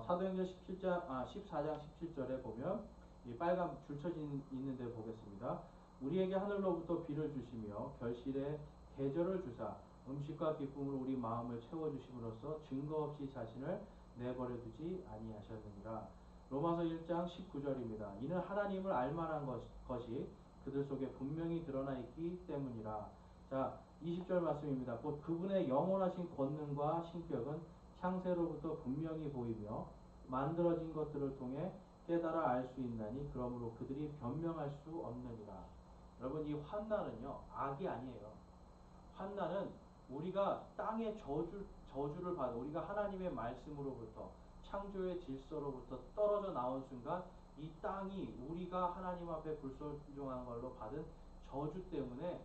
사도행전 14장 17절에 보면 이 빨간 줄쳐진 있는데 보겠습니다. 우리에게 하늘로부터 비를 주시며 결실에 계절을 주사 음식과 기쁨으로 우리 마음을 채워주심으로써 증거 없이 자신을 내버려 두지 아니하셨느니라. 로마서 1장 19절입니다. 이는 하나님을 알만한 것이 그들 속에 분명히 드러나 있기 때문이라. 자, 20절 말씀입니다. 곧 그분의 영원하신 권능과 신격은 창세로부터 분명히 보이며 만들어진 것들을 통해 깨달아 알 수 있나니 그러므로 그들이 변명할 수 없느니라. 여러분, 이 환난은요 악이 아니에요. 환난은 우리가 땅의 저주를 받아 우리가 하나님의 말씀으로부터 창조의 질서로부터 떨어져 나온 순간 이 땅이 우리가 하나님 앞에 불순종한 걸로 받은 저주 때문에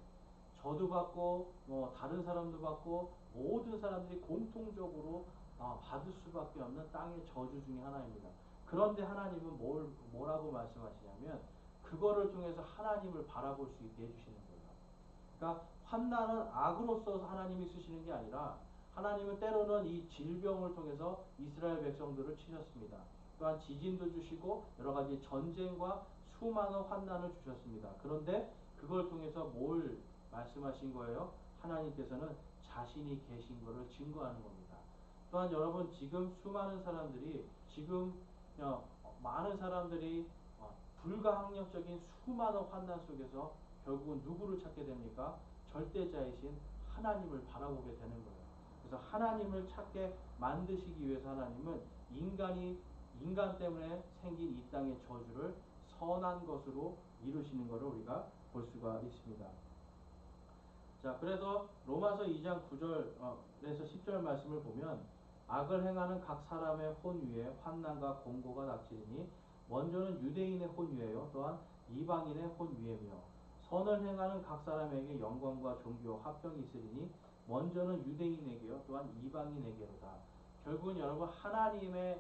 저도 받고 다른 사람도 받고 모든 사람들이 공통적으로 받을 수밖에 없는 땅의 저주 중에 하나입니다. 그런데 하나님은 뭐라고 말씀하시냐면 그거를 통해서 하나님을 바라볼 수 있게 해주시는 거예요. 그러니까 환난은 악으로서 하나님이 쓰시는 게 아니라 하나님은 때로는 이 질병을 통해서 이스라엘 백성들을 치셨습니다. 또한 지진도 주시고 여러 가지 전쟁과 수많은 환난을 주셨습니다. 그런데 그걸 통해서 뭘 말씀하신 거예요? 하나님께서는 자신이 계신 것을 증거하는 겁니다. 또한 여러분 지금 수많은 사람들이 많은 사람들이 불가항력적인 수많은 환난 속에서 결국은 누구를 찾게 됩니까? 절대자이신 하나님을 바라보게 되는 거예요. 그래서 하나님을 찾게 만드시기 위해서 하나님은 인간 때문에 생긴 이 땅의 저주를 선한 것으로 이루시는 것을 우리가 볼 수가 있습니다. 자, 그래서 로마서 2장 9절에서 10절 말씀을 보면 악을 행하는 각 사람의 혼 위에 환난과 공고가 닥치리니 먼저는 유대인의 혼 위에요. 또한 이방인의 혼 위에며 선을 행하는 각 사람에게 영광과 존귀와 화평이 있으리니 먼저는 유대인에게요. 또한 이방인에게로다. 결국은 여러분 하나님은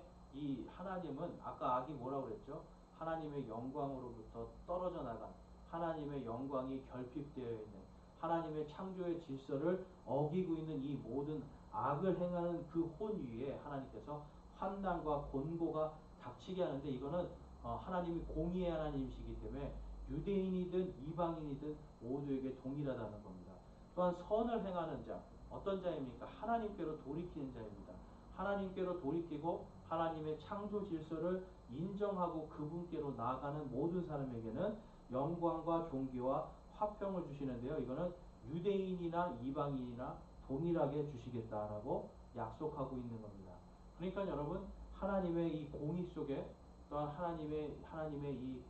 아까 악이 뭐라고 그랬죠? 하나님의 영광으로부터 떨어져 나간 하나님의 영광이 결핍되어 있는 하나님의 창조의 질서를 어기고 있는 이 모든 악을 행하는 그 혼 위에 하나님께서 환난과 곤고가 닥치게 하는데 이거는 하나님이 공의의 하나님이시기 때문에 유대인이든 이방인이든 모두에게 동일하다는 겁니다. 또한 선을 행하는 자 어떤 자입니까? 하나님께로 돌이키는 자입니다. 하나님께로 돌이키고 하나님의 창조 질서를 인정하고 그분께로 나아가는 모든 사람에게는 영광과 존귀와 화평을 주시는데요. 이거는 유대인이나 이방인이나 동일하게 주시겠다라고 약속하고 있는 겁니다. 그러니까 여러분 하나님의 이 공의 속에 또한 하나님의 이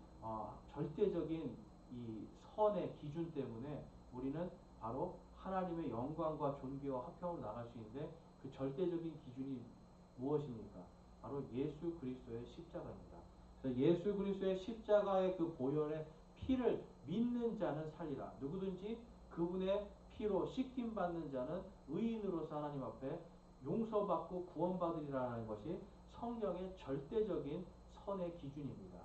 절대적인 이 선의 기준 때문에 우리는 바로 하나님의 영광과 존귀와 화평으로 나갈 수 있는데 그 절대적인 기준이 무엇입니까? 바로 예수 그리스도의 십자가입니다. 그래서 예수 그리스도의 십자가의 그 보혈의 피를 믿는 자는 살리라. 누구든지 그분의 피로 씻김 받는 자는 의인으로서 하나님 앞에 용서받고 구원받으리라는 것이 성경의 절대적인 선의 기준입니다.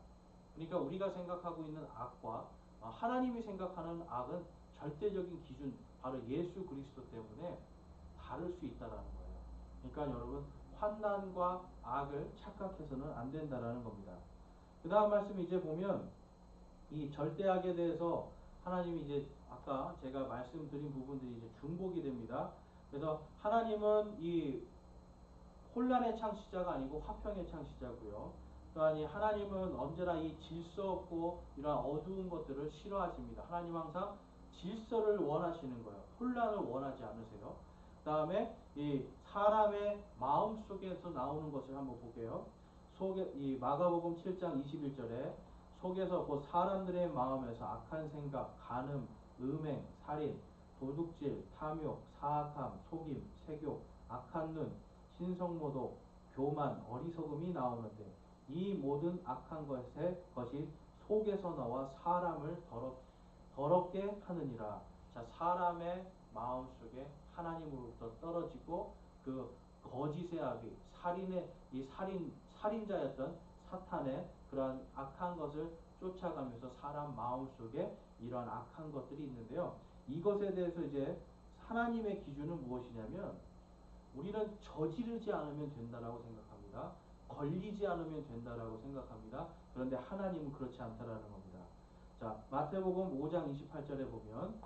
그러니까 우리가 생각하고 있는 악과 하나님이 생각하는 악은 절대적인 기준, 바로 예수 그리스도 때문에 다를 수 있다는 거예요. 그러니까 여러분 환난과 악을 착각해서는 안 된다는 겁니다. 그 다음 말씀 이제 보면 이 절대악에 대해서 하나님이 이제 아까 제가 말씀드린 부분들이 이제 중복이 됩니다. 그래서 하나님은 이 혼란의 창시자가 아니고 화평의 창시자고요. 또한 하나님은 언제나 이 질서 없고 이런 어두운 것들을 싫어하십니다. 하나님 항상 질서를 원하시는 거예요. 혼란을 원하지 않으세요. 그 다음에 이 사람의 마음 속에서 나오는 것을 한번 볼게요. 이 마가복음 7장 21절에 속에서 곧 사람들의 마음에서 악한 생각, 간음, 음행, 살인, 도둑질, 탐욕, 사악함, 속임, 세욕, 악한 눈, 신성모독, 교만, 어리석음이 나오는데 이 모든 악한 것이 속에서 나와 사람을 더럽게 하느니라. 자, 사람의 마음속에 하나님으로부터 떨어지고 그 거짓의 아비, 살인자였던 사탄의 그러한 악한 것을 쫓아가면서 사람 마음속에 이러한 악한 것들이 있는데요. 이것에 대해서 이제 하나님의 기준은 무엇이냐면 우리는 저지르지 않으면 된다라고 생각합니다. 걸리지 않으면 된다라고 생각합니다. 그런데 하나님은 그렇지 않다라는 겁니다. 자, 마태복음 5장 28절에 보면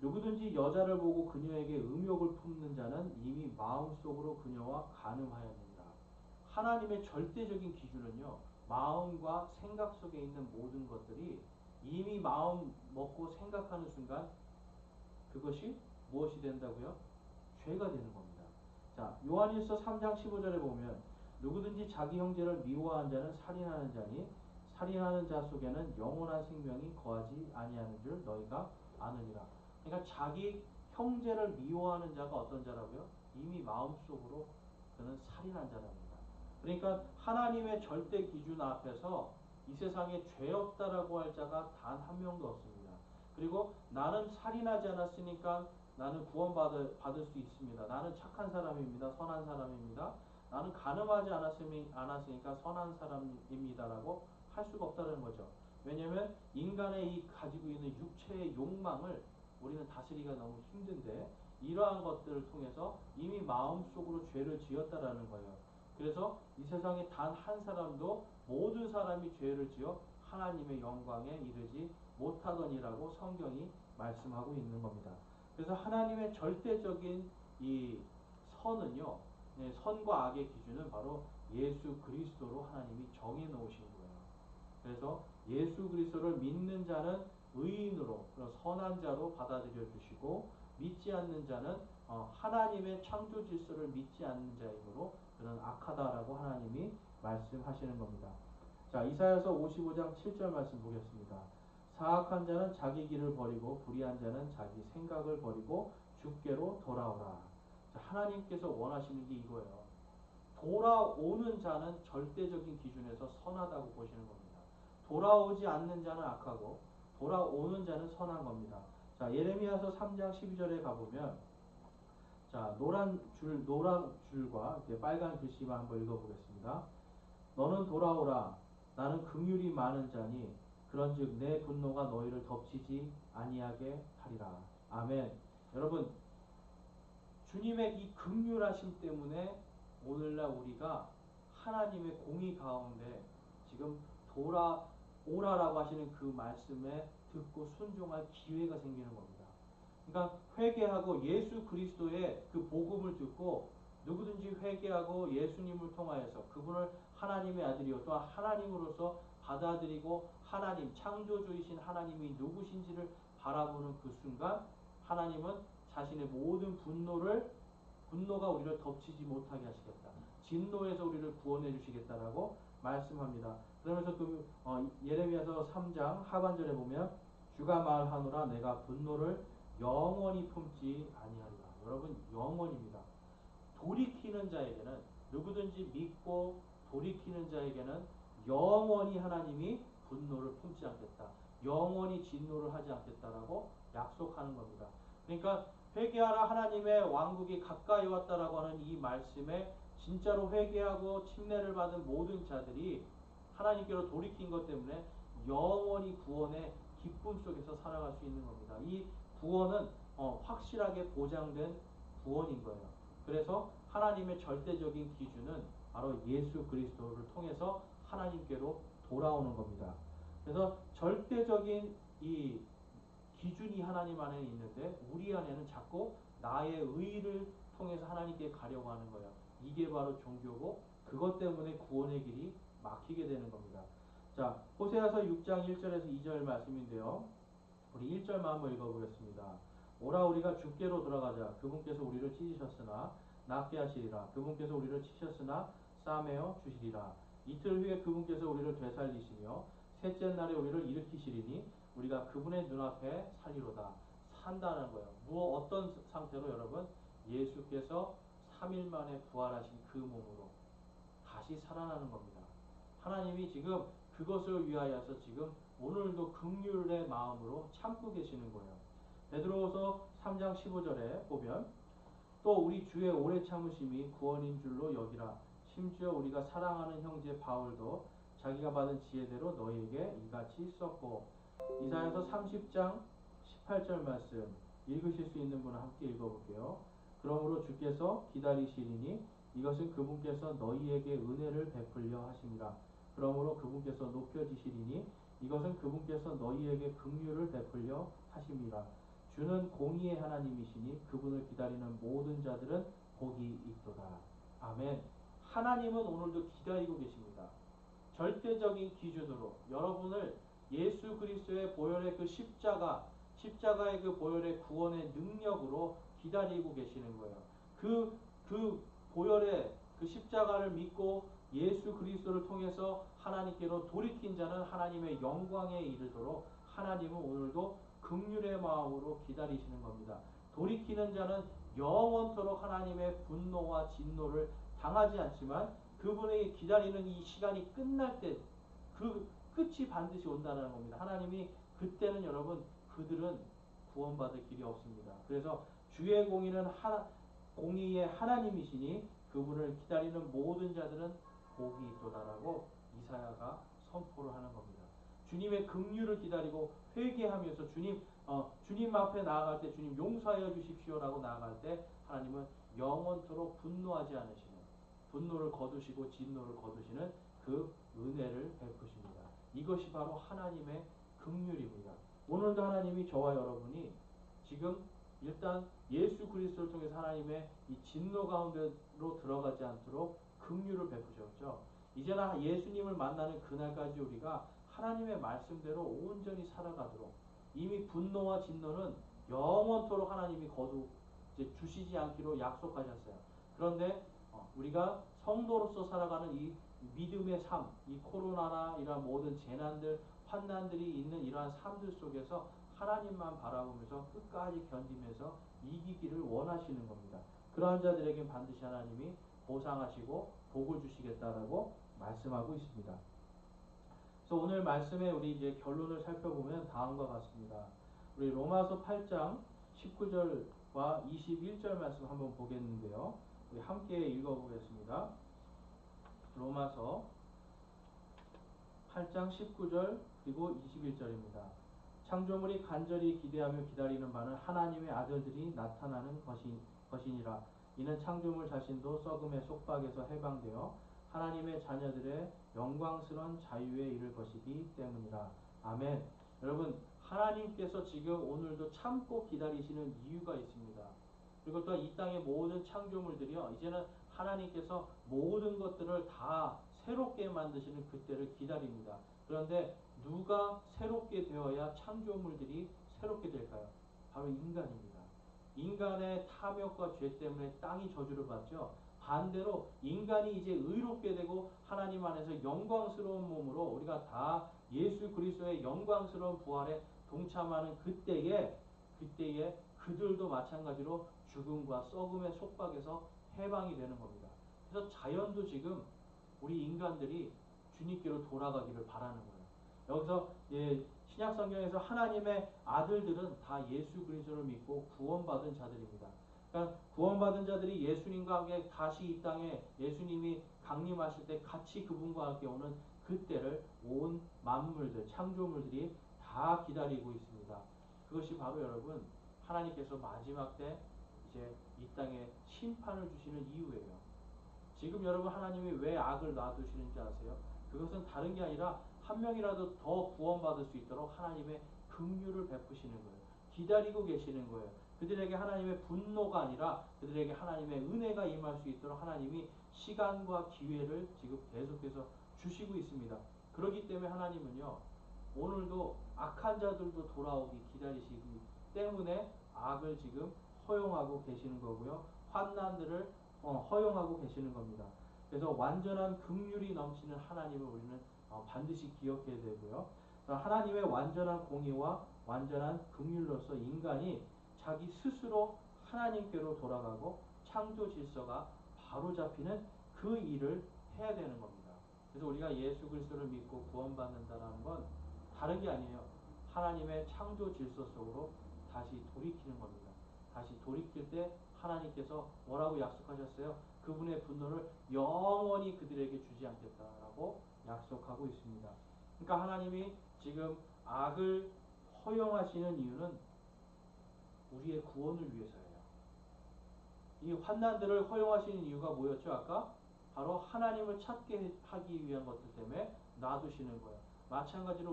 누구든지 여자를 보고 그녀에게 음욕을 품는 자는 이미 마음속으로 그녀와 간음하였느니라. 하나님의 절대적인 기준은요. 마음과 생각 속에 있는 모든 것들이 이미 마음 먹고 생각하는 순간 그것이 무엇이 된다고요? 죄가 되는 겁니다. 자, 요한일서 3장 15절에 보면 누구든지 자기 형제를 미워하는 자는 살인하는 자니 살인하는 자 속에는 영원한 생명이 거하지 아니하는 줄 너희가 아느니라. 그러니까 자기 형제를 미워하는 자가 어떤 자라고요? 이미 마음속으로 그는 살인한 자랍니다. 그러니까 하나님의 절대 기준 앞에서 이 세상에 죄 없다라고 할 자가 단 한 명도 없습니다. 그리고 나는 살인하지 않았으니까 나는 구원받을 수 있습니다. 나는 착한 사람입니다. 선한 사람입니다. 나는 간음하지 않았으니까 선한 사람입니다라고 할 수가 없다는 거죠. 왜냐하면 인간의 이 가지고 있는 육체의 욕망을 우리는 다스리기가 너무 힘든데 이러한 것들을 통해서 이미 마음속으로 죄를 지었다라는 거예요. 그래서 이 세상에 단 한 사람도 모든 사람이 죄를 지어 하나님의 영광에 이르지 못하거니라고 성경이 말씀하고 있는 겁니다. 그래서 하나님의 절대적인 이 선은요, 선과 악의 기준은 바로 예수 그리스도로 하나님이 정해 놓으신 거예요. 그래서 예수 그리스도를 믿는 자는 의인으로 선한 자로 받아들여 주시고 믿지 않는 자는 하나님의 창조 질서를 믿지 않는 자이므로 그는 악하다라고 하나님이 말씀하시는 겁니다. 자, 이사야서 55장 7절 말씀 보겠습니다. 사악한 자는 자기 길을 버리고 불의한 자는 자기 생각을 버리고 주께로 돌아오라. 자, 하나님께서 원하시는 게 이거예요. 돌아오는 자는 절대적인 기준에서 선하다고 보시는 겁니다. 돌아오지 않는 자는 악하고 돌아오는 자는 선한 겁니다. 자, 예레미야서 3장 12절에 가보면 자, 노란 줄과 빨간 글씨만 한번 읽어보겠습니다. 너는 돌아오라. 나는 긍휼이 많은 자니 그런즉 내 분노가 너희를 덮치지 아니하게 하리라. 아멘. 여러분, 주님의 이 긍휼하심 때문에 오늘날 우리가 하나님의 공의 가운데 지금 돌아오라라고 하시는 그 말씀에 듣고 순종할 기회가 생기는 겁니다. 그러니까 회개하고 예수 그리스도의 그 복음을 듣고 누구든지 회개하고 예수님을 통하여서 그분을 하나님의 아들이요 또한 하나님으로서 받아들이고 하나님 창조주이신 하나님이 누구신지를 바라보는 그 순간 하나님은 자신의 모든 분노가 우리를 덮치지 못하게 하시겠다. 진노에서 우리를 구원해 주시겠다라고 말씀합니다. 그러면서 예레미야서 3장 하반절에 보면 주가 말하노라 내가 분노를 영원히 품지 아니하리라. 여러분 영원입니다. 돌이키는 자에게는 누구든지 믿고 돌이키는 자에게는 영원히 하나님이 분노를 품지 않겠다. 영원히 진노를 하지 않겠다라고 약속하는 겁니다. 그러니까 회개하라 하나님의 왕국이 가까이 왔다라고 하는 이 말씀에 진짜로 회개하고 침례를 받은 모든 자들이 하나님께로 돌이킨 것 때문에 영원히 구원의 기쁨 속에서 살아갈 수 있는 겁니다. 이 구원은 확실하게 보장된 구원인 거예요. 그래서 하나님의 절대적인 기준은 바로 예수 그리스도를 통해서 하나님께로 돌아오는 겁니다. 그래서 절대적인 이 기준이 하나님 안에 있는데 우리 안에는 자꾸 나의 의를 통해서 하나님께 가려고 하는 거예요. 이게 바로 종교고 그것 때문에 구원의 길이 막히게 되는 겁니다. 자, 호세아서 6장 1절에서 2절 말씀인데요. 우리 1절만 한번 읽어보겠습니다. 오라 우리가 주께로 돌아가자. 그분께서 우리를 찢으셨으나 낫게 하시리라. 그분께서 우리를 치셨으나 싸매어 주시리라. 이틀 후에 그분께서 우리를 되살리시며 셋째 날에 우리를 일으키시리니 우리가 그분의 눈앞에 살리로다. 산다는 거예요. 어떤 상태로 여러분? 예수께서 3일 만에 부활하신 그 몸으로 다시 살아나는 겁니다. 하나님이 지금 그것을 위하여서 지금 오늘도 긍휼의 마음으로 참고 계시는 거예요. 베드로후서 3장 15절에 보면 또 우리 주의 오래 참으심이 구원인 줄로 여기라. 심지어 우리가 사랑하는 형제 바울도 자기가 받은 지혜대로 너희에게 이같이 썼고. 이사야서 30장 18절 말씀 읽으실 수 있는 분은 함께 읽어볼게요. 그러므로 주께서 기다리시리니 이것은 그분께서 너희에게 은혜를 베풀려 하심이라. 그러므로 그분께서 높여지시리니 이것은 그분께서 너희에게 긍휼을 베풀려 하심이라. 주는 공의의 하나님이시니 그분을 기다리는 모든 자들은 복이 있도다. 아멘. 하나님은 오늘도 기다리고 계십니다. 절대적인 기준으로 여러분을 예수 그리스도의 보혈의 그 십자가의 그 보혈의 구원의 능력으로 기다리고 계시는 거예요. 그 보혈의 그 십자가를 믿고 예수 그리스도를 통해서 하나님께로 돌이킨 자는 하나님의 영광에 이르도록 하나님은 오늘도 긍휼의 마음으로 기다리시는 겁니다. 돌이키는 자는 영원토록 하나님의 분노와 진노를 당하지 않지만 그분의 기다리는 이 시간이 끝날 때 그 끝이 반드시 온다는 겁니다. 하나님이 그때는 여러분 그들은 구원받을 길이 없습니다. 그래서 주의 공의의 하나님이시니 그분을 기다리는 모든 자들은 복이 있도다라고 이사야가 선포를 하는 겁니다. 주님의 긍휼을 기다리고 회개하면서 주님 앞에 나아갈 때 주님 용서하여 주십시오라고 나아갈 때 하나님은 영원토록 분노하지 않으시는 분노를 거두시고 진노를 거두시는 그 은혜를 베푸십니다. 이것이 바로 하나님의 긍휼입니다. 오늘도 하나님이 저와 여러분이 지금 일단 예수 그리스도를 통해서 하나님의 이 진노 가운데로 들어가지 않도록 긍휼을 베푸셨죠. 이제는 예수님을 만나는 그날까지 우리가 하나님의 말씀대로 온전히 살아가도록 이미 분노와 진노는 영원토록 하나님이 이제 주시지 않기로 약속하셨어요. 그런데 우리가 성도로서 살아가는 이 믿음의 삶, 이 코로나나 이러한 모든 재난들, 환난들이 있는 이러한 삶들 속에서 하나님만 바라보면서 끝까지 견디면서 이기기를 원하시는 겁니다. 그러한 자들에게 반드시 하나님이 보상하시고 복을 주시겠다라고 말씀하고 있습니다. 그래서 오늘 말씀에 우리 이제 결론을 살펴보면 다음과 같습니다. 우리 로마서 8장 19절과 21절 말씀 한번 보겠는데요. 우리 함께 읽어보겠습니다. 로마서 8장 19절 그리고 21절입니다. 창조물이 간절히 기대하며 기다리는 바는 하나님의 아들들이 나타나는 것이니라. 이는 창조물 자신도 썩음의 속박에서 해방되어 하나님의 자녀들의 영광스러운 자유에 이를 것이기 때문이라. 아멘. 여러분, 하나님께서 지금 오늘도 참고 기다리시는 이유가 있습니다. 그리고 또 이 땅의 모든 창조물들이요, 이제는 하나님께서 모든 것들을 다 새롭게 만드시는 그때를 기다립니다. 그런데 누가 새롭게 되어야 창조물들이 새롭게 될까요? 바로 인간입니다. 인간의 탐욕과 죄 때문에 땅이 저주를 받죠. 반대로 인간이 이제 의롭게 되고 하나님 안에서 영광스러운 몸으로 우리가 다 예수 그리스도의 영광스러운 부활에 동참하는 그때에 그들도 마찬가지로 죽음과 썩음의 속박에서 해방이 되는 겁니다. 그래서 자연도 지금 우리 인간들이 주님께로 돌아가기를 바라는 거예요. 여기서 신약 성경에서 하나님의 아들들은 다 예수 그리스도를 믿고 구원받은 자들입니다. 그러니까 구원받은 자들이 예수님과 함께 다시 이 땅에 예수님이 강림하실 때 같이 그분과 함께 오는 그때를 온 만물들, 창조물들이 다 기다리고 있습니다. 그것이 바로 여러분 하나님께서 마지막 때 이제 이 땅에 심판을 주시는 이유예요. 지금 여러분 하나님이 왜 악을 놔두시는지 아세요? 그것은 다른 게 아니라 한 명이라도 더 구원받을 수 있도록 하나님의 긍휼을 베푸시는 거예요. 기다리고 계시는 거예요. 그들에게 하나님의 분노가 아니라 그들에게 하나님의 은혜가 임할 수 있도록 하나님이 시간과 기회를 지금 계속해서 주시고 있습니다. 그렇기 때문에 하나님은요, 오늘도 악한 자들도 돌아오기 기다리시기 때문에 악을 지금 허용하고 계시는 거고요. 환난들을 허용하고 계시는 겁니다. 그래서 완전한 긍휼이 넘치는 하나님을 우리는 반드시 기억해야 되고요. 하나님의 완전한 공의와 완전한 긍휼로서 인간이 자기 스스로 하나님께로 돌아가고 창조 질서가 바로 잡히는 그 일을 해야 되는 겁니다. 그래서 우리가 예수 그리스도를 믿고 구원받는다는 건 다른 게 아니에요. 하나님의 창조 질서 속으로 다시 돌이키는 겁니다. 다시 돌이킬 때 하나님께서 뭐라고 약속하셨어요? 그분의 분노를 영원히 그들에게 주지 않겠다라고 약속하고 있습니다. 그러니까 하나님이 지금 악을 허용하시는 이유는 우리의 구원을 위해서예요. 이 환난들을 허용하시는 이유가 뭐였죠? 아까 바로 하나님을 찾게 하기 위한 것들 때문에 놔두시는 거예요. 마찬가지로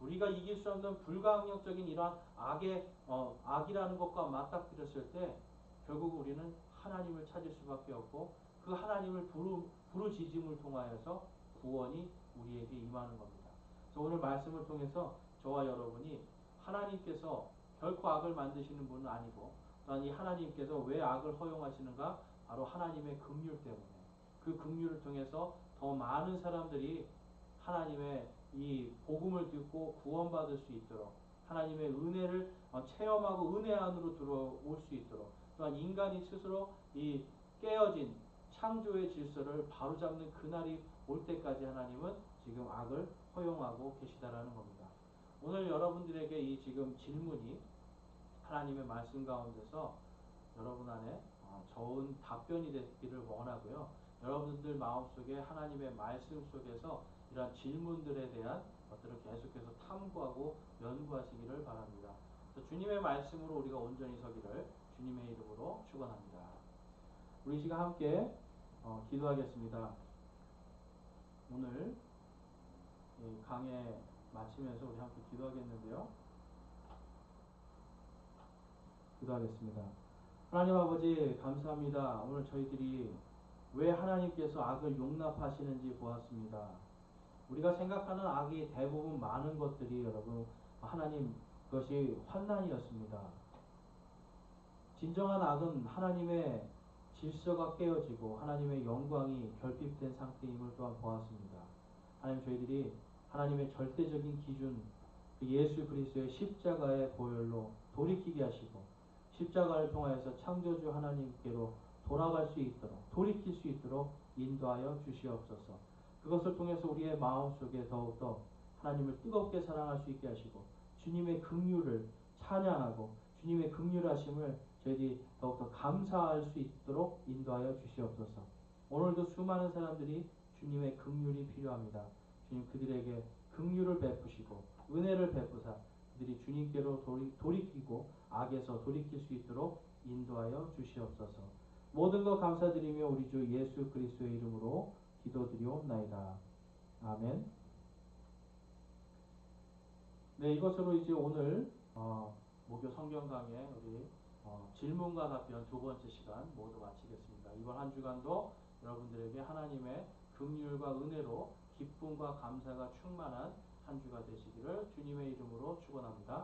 우리가 이길 수 없는 불가항력적인 이러한 악이라는 것과 맞닥뜨렸을 때 결국 우리는 하나님을 찾을 수밖에 없고 그 하나님을 부르짖음을 통하여서 구원이 우리에게 임하는 겁니다. 그래서 오늘 말씀을 통해서 저와 여러분이 하나님께서 결코 악을 만드시는 분은 아니고 또한 이 하나님께서 왜 악을 허용하시는가? 바로 하나님의 긍휼 때문에 그 긍휼을 통해서 더 많은 사람들이 하나님의 이 복음을 듣고 구원받을 수 있도록 하나님의 은혜를 체험하고 은혜 안으로 들어올 수 있도록 또한 인간이 스스로 이 깨어진 창조의 질서를 바로잡는 그날이 올 때까지 하나님은 지금 악을 허용하고 계시다라는 겁니다. 오늘 여러분들에게 이 지금 질문이 하나님의 말씀 가운데서 여러분 안에 좋은 답변이 되기를 원하고요. 여러분들 마음속에 하나님의 말씀 속에서 이러한 질문들에 대한 것들을 계속해서 탐구하고 연구하시기를 바랍니다. 주님의 말씀으로 우리가 온전히 서기를 주님의 이름으로 축원합니다. 우리 시간 함께 기도하겠습니다. 오늘 강해 마치면서 우리 함께 기도하겠는데요. 기도하겠습니다. 하나님 아버지 감사합니다. 오늘 저희들이 왜 하나님께서 악을 용납하시는지 보았습니다. 우리가 생각하는 악이 대부분 많은 것들이 여러분 하나님 그것이 환난이었습니다. 진정한 악은 하나님의 질서가 깨어지고 하나님의 영광이 결핍된 상태임을 또한 보았습니다. 하나님 저희들이 하나님의 절대적인 기준 그 예수 그리스도의 십자가의 보혈로 돌이키게 하시고 십자가를 통하여서 창조주 하나님께로 돌아갈 수 있도록 돌이킬 수 있도록 인도하여 주시옵소서. 그것을 통해서 우리의 마음속에 더욱더 하나님을 뜨겁게 사랑할 수 있게 하시고 주님의 긍휼을 찬양하고 주님의 긍휼하심을 저희들이 더욱더 감사할 수 있도록 인도하여 주시옵소서. 오늘도 수많은 사람들이 주님의 긍휼이 필요합니다. 주님 그들에게 긍휼을 베푸시고 은혜를 베푸사 그들이 주님께로 돌이키고 악에서 돌이킬 수 있도록 인도하여 주시옵소서. 모든 것 감사드리며 우리 주 예수 그리스도의 이름으로 기도드리옵나이다. 아멘. 네, 이것으로 이제 오늘 목요 성경 강의 우리 질문과 답변 두 번째 시간 모두 마치겠습니다. 이번 한 주간도 여러분들에게 하나님의 긍휼과 은혜로 기쁨과 감사가 충만한 한 주가 되시기를 주님의 이름으로 축원합니다.